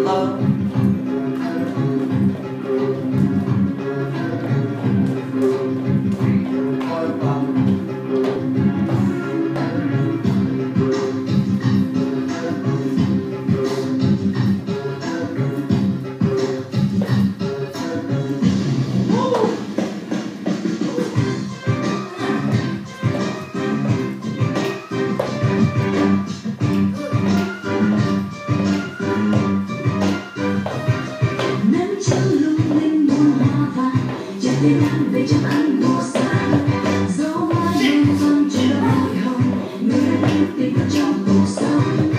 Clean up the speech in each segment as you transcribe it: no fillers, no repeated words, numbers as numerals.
love. Để đang về trong ánh mùa xa dấu hoa luôn vương trên đôi hồng người đã yêu tình vào trong cuộc sống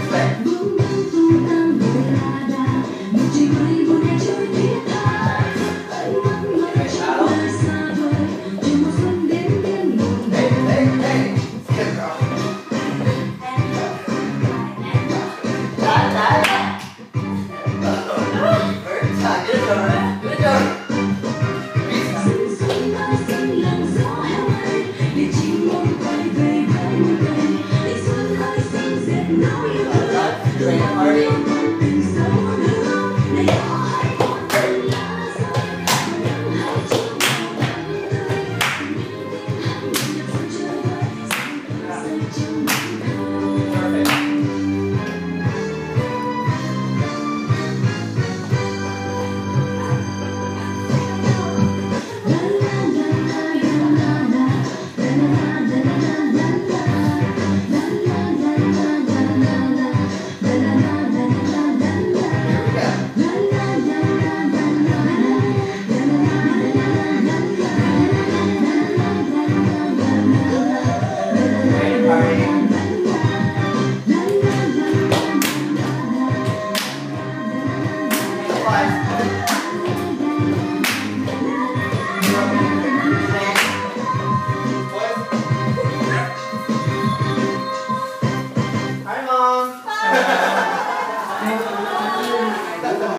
bước bước tu tăng người là đà một trời mây buồn nhẹ trôi thiết tha ánh mắt mây trong đời xa vời chờ mùa xuân đến bên một Train party.